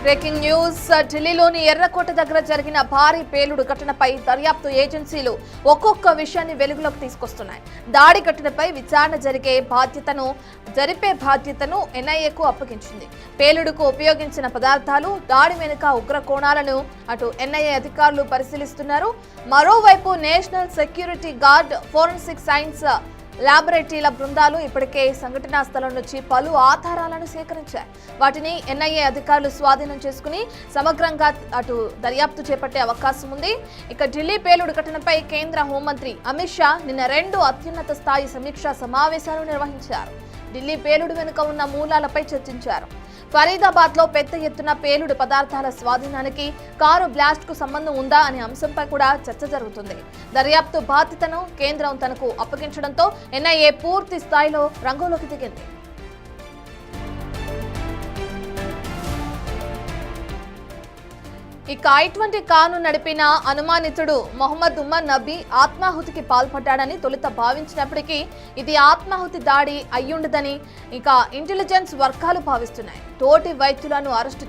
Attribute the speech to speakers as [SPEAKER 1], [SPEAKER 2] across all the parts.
[SPEAKER 1] Breaking news ఢిల్లీలోని ఎర్రకోట దగ్గర జరిగిన భారీ పేలుడు ఘటనపై దర్యాప్తు ఏజెన్సీలు ఒక్కొక్క విషయాన్ని వెలుగులోకి తీసుకొస్తున్నాయి. దాడి ఘటనపై విచారణ జరిపే బాధ్యతను ఎన్ఐఏకు అప్పగించింది. పేలుడుకు ఉపయోగించిన పదార్థాలు, దాడి వెనుక ఉగ్ర కోణాలను అటు ఎన్ఐఏ అధికారులు పరిశీలిస్తున్నారు. మరోవైపు National Security Guard, forensic science ల్యాబొరేటరీల బృందాలు ఇప్పటికే సంఘటనా స్థలం నుంచి పలు ఆధారాలను సేకరించాయి. వాటిని ఎన్ఐఏ అధికారులు స్వాధీనం చేసుకుని సమగ్రంగా అటు దర్యాప్తు చేపట్టే అవకాశం ఉంది. ఇక ఢిల్లీ పేలుడు ఘటనపై కేంద్ర హోంమంత్రి అమిత్ షా నిన్న 2 అత్యున్నత స్థాయి సమీక్షా సమావేశాలు నిర్వహించారు. ఢిల్లీ పేలుడు వెనుక ఉన్న మూలాలపై చర్చించారు. ఫరీదాబాద్ లో పెద్ద ఎత్తున పేలుడు పదార్థాల స్వాధీనానికి కారు బ్లాస్ట్ కు సంబంధం ఉందా అనే అంశంపై కూడా చర్చ జరుగుతుంది. దర్యాప్తు బాధ్యతను కేంద్రం తనకు అప్పగించడంతో ఎన్ఐఏ పూర్తి స్థాయిలో రంగంలోకి దిగింది. ఇక I-20 కారును నడిపిన అనుమానితుడు మొహమ్మద్ ఉమర్ నబీ ఆత్మాహుతికి పాల్పడ్డాడని తొలుత భావించినప్పటికీ ఇది ఆత్మాహుతి దాడి అయ్యుండదని ఇక ఇంటెలిజెన్స్ వర్గాలు భావిస్తున్నాయి. తోటి వైద్యులను అరెస్టు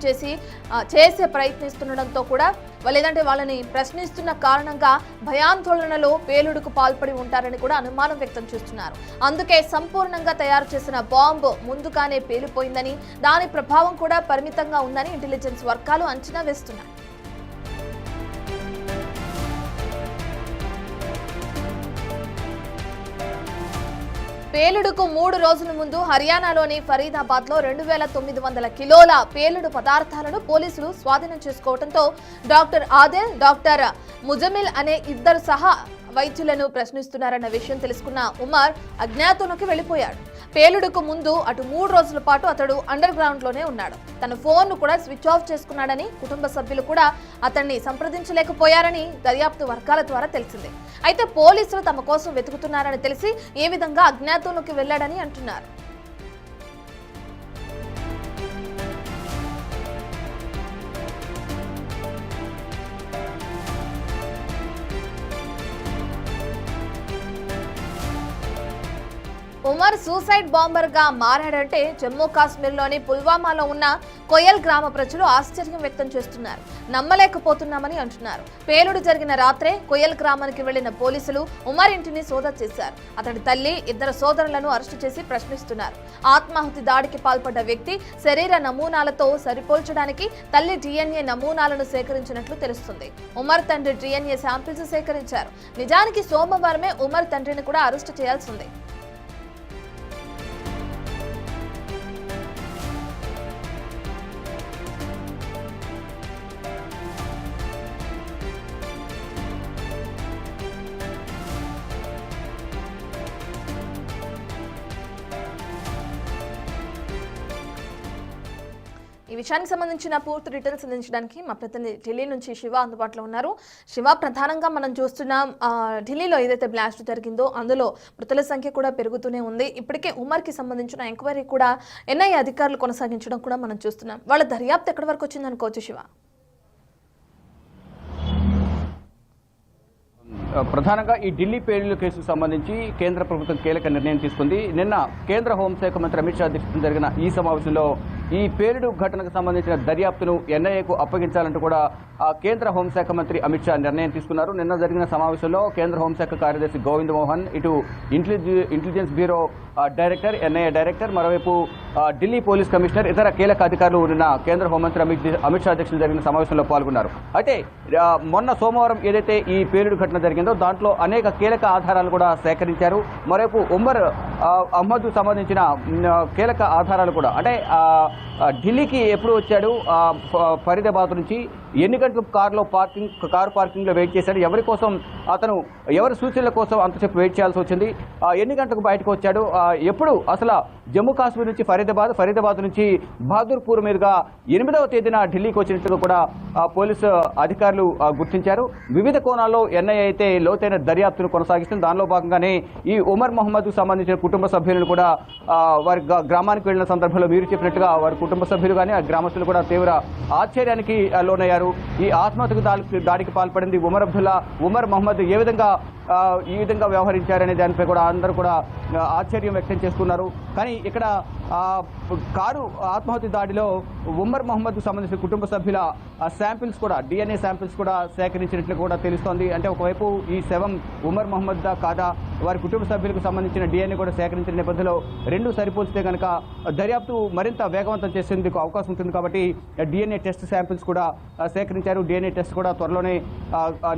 [SPEAKER 1] చేసే ప్రయత్నిస్తుండటంతో కూడా లేదంటే వాళ్ళని ప్రశ్నిస్తున్న కారణంగా భయాందోళనలో పేలుడుకు పాల్పడి ఉంటారని కూడా అనుమానం వ్యక్తం చేస్తున్నారు. అందుకే సంపూర్ణంగా తయారు చేసిన బాంబు ముందుగానే పేలిపోయిందని, దాని ప్రభావం కూడా పరిమితంగా ఉందని ఇంటెలిజెన్స్ వర్గాలు అంచనా వేస్తున్నాయి. పేలుడుకు 3 రోజుల ముందు హర్యానాలోని ఫరీదాబాద్ లో 2900 కిలోల పేలుడు పదార్థాలను పోలీసులు స్వాధీనం చేసుకోవడంతో డాక్టర్ ఆదిల్, డాక్టర్ ముజమిల్ అనే ఇద్దరు సహా వైద్యులను ప్రశ్నిస్తున్నారన్న విషయం తెలుసుకున్న ఉమర్ అజ్ఞాతంలోకి వెళ్లిపోయాడు. పేలుడుకు ముందు అటు 3 రోజుల పాటు అతడు అండర్ గ్రౌండ్ లోనే ఉన్నాడు. తన ఫోన్ ను కూడా స్విచ్ ఆఫ్ చేసుకున్నాడని, కుటుంబ సభ్యులు కూడా అతన్ని సంప్రదించలేకపోయారని దర్యాప్తు వర్గాల ద్వారా తెలిసింది. అయితే పోలీసులు తమ కోసం వెతుకుతున్నారని తెలిసి ఏ విధంగా అజ్ఞాతంలోకి వెళ్లాడని అంటున్నారు. ఉమర్ సూసైడ్ బాంబర్ గా మారాడంటే జమ్మూ కాశ్మీర్లోని పుల్వామాలో ఉన్న కొయల్ గ్రామ ప్రజలు ఆశ్చర్యం వ్యక్తం చేస్తున్నారు. నమ్మలేకపోతున్నామని అంటున్నారు. పేలుడు జరిగిన రాత్రే కొయల్ గ్రామానికి వెళ్లిన పోలీసులు ఉమర్ ఇంటిని సోదా చేశారు. అతడి తల్లి, 2 సోదరులను అరెస్టు చేసి ప్రశ్నిస్తున్నారు. ఆత్మాహుతి దాడికి పాల్పడ్డ వ్యక్తి శరీర నమూనాలతో సరిపోల్చడానికి తల్లి DNA నమూనాలను సేకరించినట్లు తెలుస్తుంది. ఉమర్ తండ్రి DNA శాంపిల్స్ సేకరించారు. నిజానికి సోమవారమే ఉమర్ తండ్రిని కూడా అరెస్టు చేయాల్సి ఉంది. ఈ విషయానికి సంబంధించిన పూర్తి డీటెయిల్స్ అందించడానికి మా ప్రతినిధి ఢిల్లీ నుంచి శివ అందుబాటులో ఉన్నారు. శివ, ప్రధానంగా మనం చూస్తున్నాం ఢిల్లీలో ఏదైతే బ్లాస్ట్ జరిగిందో అందులో మృతుల సంఖ్య కూడా పెరుగుతూనే ఉంది. ఇప్పటికే ఉమర్కి సంబంధించిన ఎంక్వైరీ కూడా ఎన్ఐఏ అధికారులు కొనసాగించడం కూడా మనం చూస్తున్నాం. వాళ్ళ దర్యాప్తు ఎక్కడి వరకు వచ్చింది అనుకోవచ్చు శివ?
[SPEAKER 2] ప్రధానంగా ఈ ఢిల్లీ పేలుడు కేసుకు సంబంధించి కేంద్ర ప్రభుత్వం కీలక నిర్ణయం తీసుకుంది. నిన్న కేంద్ర హోంశాఖ మంత్రి అమిత్ షా అధ్యక్షతన జరిగిన ఈ సమావేశంలో ఈ పేలుడు ఘటనకు సంబంధించిన దర్యాప్తును ఎన్ఐఏకు అప్పగించాలంటూ కూడా కేంద్ర హోంశాఖ మంత్రి అమిత్ షా నిర్ణయం తీసుకున్నారు. నిన్న జరిగిన సమావేశంలో కేంద్ర హోంశాఖ కార్యదర్శి గోవింద్ మోహన్, ఇటు intelligence bureau director, NIA director, మరోవైపు ఢిల్లీ పోలీస్ కమిషనర్, ఇతర కీలక అధికారులు నిన్న కేంద్ర హోంమంత్రి అమిత్ షా అధ్యక్షతన జరిగిన సమావేశంలో పాల్గొన్నారు. అయితే మొన్న సోమవారం ఏదైతే ఈ పేలుడు ఘటన జరిగిందో దాంట్లో అనేక కీలక ఆధారాలు కూడా సేకరించారు. మరోవైపు ఉమర్ అహ్మద్ సంబంధించిన కీలక ఆధారాలు కూడా, అంటే ఢిల్లీకి ఎప్పుడు వచ్చాడు, ఫరీదాబాద్ నుంచి ఎన్ని గంటలకు కారు పార్కింగ్ లో వెయిట్ చేశాడు, అతను ఎవరి సూచనల కోసం అంతసేపు వెయిట్ చేయాల్సి వచ్చింది, ఎన్ని గంటలకు బయటకు వచ్చాడు, ఎప్పుడు అసలు జమ్మూ కాశ్మీర్ నుంచి ఫరీదాబాద్ నుంచి బహదూర్పూర్ మీదుగా 8వ తేదీన ఢిల్లీకి వచ్చినట్టుగా కూడా పోలీసు అధికారులు గుర్తించారు. వివిధ కోణాల్లో ఎన్ఐఏ అయితే లోతైన దర్యాప్తును కొనసాగిస్తుంది. దానిలో భాగంగానే ఈ ఉమర్ మొహమ్మద్ సంబంధించిన కుటుంబ సభ్యులను కూడా వారి గ్రామానికి వెళ్లిన సందర్భంలో మీరు చెప్పినట్టుగా వారి కుటుంబ సభ్యులు కానీ ఆ గ్రామస్తులు కూడా తీవ్ర ఆశ్చర్యానికి లోనయ్యారు. ఈ ఆత్మహత్యకు దాడికి పాల్పడింది ఉమర్ మొహమ్మద్ ఏ విధంగా ఈ విధంగా వ్యవహరించారనే దానిపై కూడా అందరూ కూడా ఆశ్చర్యం వ్యక్తం చేస్తున్నారు. కానీ ఇక్కడ కారు ఆత్మహత్య దాడిలో ఉమర్ మహమ్మద్కు సంబంధించిన కుటుంబ సభ్యుల శాంపిల్స్ కూడా DNA శాంపిల్స్ కూడా సేకరించినట్లు కూడా తెలుస్తోంది. అంటే ఒకవైపు ఈ శవం ఉమర్ మహమ్మద్ కాదా, వారి కుటుంబ సభ్యులకు సంబంధించిన DNA కూడా సేకరించిన నేపథ్యంలో రెండు సరిపోల్చితే కనుక దర్యాప్తు మరింత వేగవంతం చేసేందుకు అవకాశం ఉంటుంది. కాబట్టి DNA టెస్ట్ శాంపిల్స్ కూడా సేకరించారు. DNA టెస్ట్ కూడా త్వరలోనే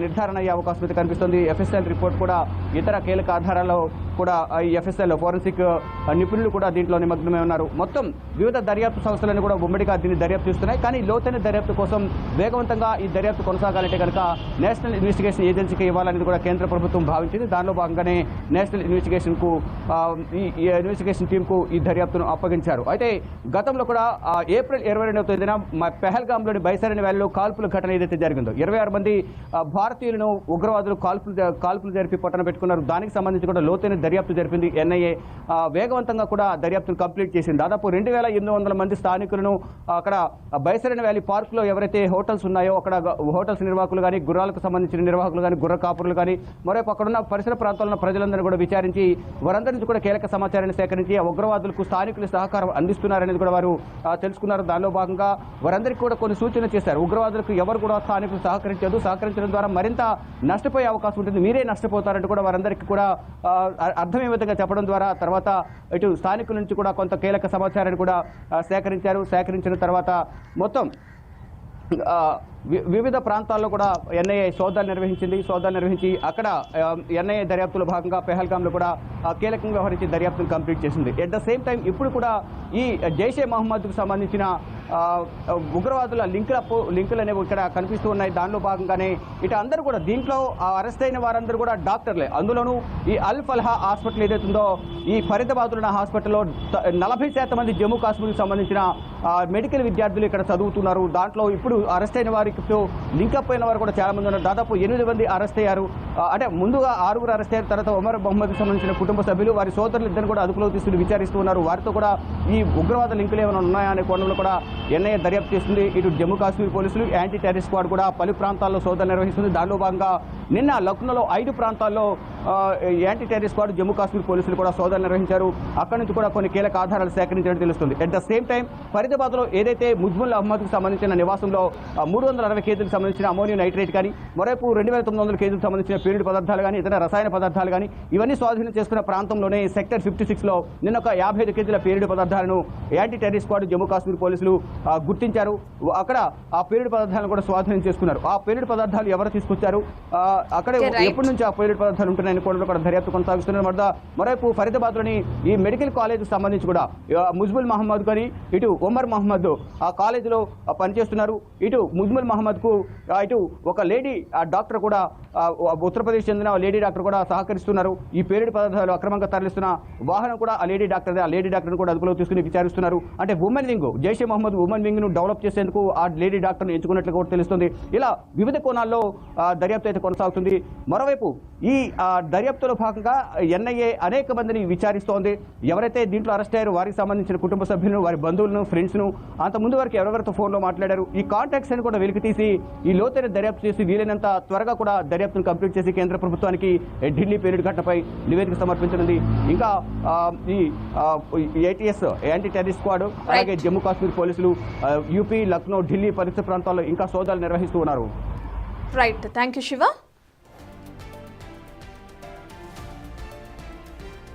[SPEAKER 2] నిర్ధారణ అయ్యే అవకాశం అయితే కనిపిస్తుంది. FSL రిపోర్ట్ కూడా ఇతర కీలక ఆధారాల్లో కూడా ఈ FSL ఫోరెన్సిక్ నిపుణులు కూడా దీంట్లో నిమగ్నమై ఉన్నారు. మొత్తం వివిధ దర్యాప్తు సంస్థలను కూడా ఉమ్మడిగా దీన్ని దర్యాప్తు చేస్తున్నాయి. కానీ లోతైన దర్యాప్తు కోసం వేగవంతంగా ఈ దర్యాప్తు కొనసాగాలంటే కనుక నేషనల్ ఇన్వెస్టిగేషన్ ఏజెన్సీకి ఇవ్వాలనేది కూడా కేంద్ర ప్రభుత్వం భావించింది. దానిలో భాగంగానే నేషనల్ ఇన్వెస్టిగేషన్కు ఈ ఇన్వెస్టిగేషన్ టీంకు ఈ దర్యాప్తును అప్పగించారు. అయితే గతంలో కూడా ఏప్రిల్ 22వ తేదీన పెహల్గాంలోని బైసరన్ వ్యాలీలో కాల్పుల ఘటన ఏదైతే జరిగిందో 26 మంది భారతీయులను ఉగ్రవాదులు కాల్పులు జరిపి పట్టణ పెట్టుకున్నారు. దానికి సంబంధించి కూడా లోతైన దర్యాప్తు జరిపింది NIA. వేగవంతంగా కూడా దర్యాప్తును కంప్లీట్ చేసింది. దాదాపు 2800 మంది స్థానికులను అక్కడ బైసరన్ వ్యాలీ పార్క్లో ఎవరైతే హోటల్స్ ఉన్నాయో అక్కడ హోటల్స్ నిర్వాహకులు కానీ, గుర్రాలకు సంబంధించిన నిర్వాహకులు కానీ, గుర్ర కాపురులు కానీ, మరోవైపు అక్కడున్న పరిసర ప్రాంతాల్లో ప్రజలందరూ కూడా విచారించి వారందరి నుంచి కూడా కీలక సమాచారాన్ని సేకరించి ఆ ఉగ్రవాదులకు స్థానికులు సహకారం అందిస్తున్నారనేది కూడా వారు తెలుసుకున్నారు. దానిలో భాగంగా వారందరికీ కూడా కొన్ని సూచనలు చేశారు. ఉగ్రవాదులకు ఎవరు కూడా స్థానికులు సహకరించడం ద్వారా మరింత నష్టపోయే అవకాశం ఉంటుంది, మీరే నష్టపోతారంటూ కూడా వారందరికీ కూడా అర్థమయ్యే విధంగా చెప్పడం ద్వారా తర్వాత ఇటు స్థానికుల నుంచి కూడా కొంత కీలక సమాచారాన్ని కూడా సేకరించిన తర్వాత మొత్తం వివిధ ప్రాంతాల్లో కూడా NIA సోదాలు నిర్వహించి అక్కడ NIA దర్యాప్తులో భాగంగా పెహల్గాంలో కూడా కీలకంగా వ్యవహరించి దర్యాప్తును కంప్లీట్ చేసింది. ఎట్ ద సేమ్ టైం ఇప్పుడు కూడా ఈ జైషే మహమ్మద్కు సంబంధించిన ఉగ్రవాదుల లింకులు అనేవి ఇక్కడ కనిపిస్తూ ఉన్నాయి. దానిలో భాగంగానే ఇటు అందరూ కూడా దీంట్లో అరెస్ట్ అయిన వారందరూ కూడా డాక్టర్లే. అందులోనూ ఈ అల్ ఫల్హా హాస్పిటల్ ఏదైతుందో ఈ ఫరీదాబాద్లో హాస్పిటల్లో 40% మంది జమ్మూ కాశ్మీర్కి సంబంధించిన మెడికల్ విద్యార్థులు ఇక్కడ చదువుతున్నారు. దాంట్లో ఇప్పుడు అరెస్ట్ అయిన వారికి లింకప్ అయిన వారు కూడా చాలా మంది ఉన్నారు. దాదాపు 8 మంది అరెస్ట్ అయ్యారు. అంటే ముందుగా 6 అరెస్ట్ అయ్యారు. తర్వాత ఉమర్ మహమ్మద్కి సంబంధించిన కుటుంబ సభ్యులు వారి సోదరులు ఇద్దరు కూడా అదుపులో తీసుకుని విచారిస్తూ ఉన్నారు. వారితో కూడా ఈ ఉగ్రవాద లింకులు ఏమైనా ఉన్నాయా అనే కోణంలో కూడా NIA దర్యాప్తు చేస్తుంది. ఇటు జమ్మూ కాశ్మీర్ పోలీసులు యాంటీ టెర్రరిస్ట్ స్క్వాడ్ కూడా పలు ప్రాంతాల్లో సోదాలు నిర్వహిస్తుంది. దానిలో భాగంగా నిన్న లక్నోలో 5 ప్రాంతాల్లో anti terrorist squad Jammu Kashmir పోలీసులు కూడా సోదాలు నిర్వహించారు. అక్కడి నుంచి కూడా కొన్ని కీలక ఆధారాలు సేకరించినట్టు తెలుస్తుంది. అట్ ద సేమ్ టైం ఫరీదాబాద్లో ఏదైతే ముజ్ముల్ అహ్మద్కు సంబంధించిన నివాసంలో 360 కేజీలకు సంబంధించిన అమోనియం నైట్రేట్ కానీ, మరోవైపు 2900 కేజీలకు సంబంధించిన పీరియడ్ పదార్థాలు కానీ, ఇతర రసాయన పదార్థాలు కానీ ఇవన్నీ స్వాధీనం చేసుకున్న ప్రాంతంలోనే సెక్టర్ 56లో నిన్న ఒక 55 కేజీల పీరియడ్ పదార్థాలను anti terrorist squad Jammu Kashmir పోలీసులు గుర్తించారు. అక్కడ ఆ పీరియడ్ పదార్థాలను కూడా స్వాధీనం చేసుకున్నారు. ఆ పీరియడ్ పదార్థాలు ఎవరు తీసుకొచ్చారు, అక్కడే ఎప్పటి నుంచి ఆ పీరియడ్ పదార్థాలు ఉంటున్నాయని కూడా దర్యాప్తు కొనసాగిస్తున్నారు. మరోవైపు ఫరీదాబాద్లోని ఈ మెడికల్ కాలేజ్కి సంబంధించి కూడా ముజ్ముల్ మహమ్మద్ కానీ ఇటు ఉమర్ మహమ్మద్ ఆ కాలేజీలో పనిచేస్తున్నారు. ఇటు ముజ్ముల్ మహమ్మద్కు ఇటు ఒక లేడీ డాక్టర్ కూడా ఉత్తరప్రదేశ్ చెందిన లేడీ డాక్టర్ కూడా సహకరిస్తున్నారు. ఈ పీరియడ్ పదార్థాలు అక్రమంగా తరలిస్తున్న వాహనం కూడా ఆ లేడీ డాక్టర్ని కూడా అదుపులో తీసుకుని విచారిస్తున్నారు. అంటే women wing, Jaish-e Mohammed women wing ను డెవలప్ చేసేందుకు ఆ లేడీ డాక్టర్ను ఎంచుకున్నట్లు కూడా తెలుస్తుంది. ఇలా వివిధ కోణాల్లో దర్యాప్తు అయితే కొనసాగుతుంది. మరోవైపు ఈ దర్యాప్తులో భాగంగా NIA అనేక మందిని విచారిస్తోంది. ఎవరైతే దీంట్లో అరెస్ట్ అయ్యారో వారికి సంబంధించిన కుటుంబ సభ్యులను, వారి బంధువులను, ఫ్రెండ్స్ను, అంత ముందు వరకు ఎవరెవరితో ఫోన్లో మాట్లాడారు ఈ కాంటాక్ట్స్ అని కూడా వెలికి తీసి ఈ లోతైన దర్యాప్తు చేసి వీలైనంత త్వరగా కూడా దర్యాప్తును కంప్లీట్ చేసి కేంద్ర ప్రభుత్వానికి ఢిల్లీ పీరియడ్ ఘటనపై నివేదిక సమర్పించనుంది. ఇంకా ఈ ATS యాంటీ టెర్రరిస్ట్ స్క్వాడ్ అలాగే జమ్మూ కాశ్మీర్ పోలీసులు UP, లక్నో, ఢిల్లీ పరిసర ప్రాంతాల్లో ఇంకా సోదాలు నిర్వహిస్తూ ఉన్నారు.
[SPEAKER 1] Right, thank you Shiva.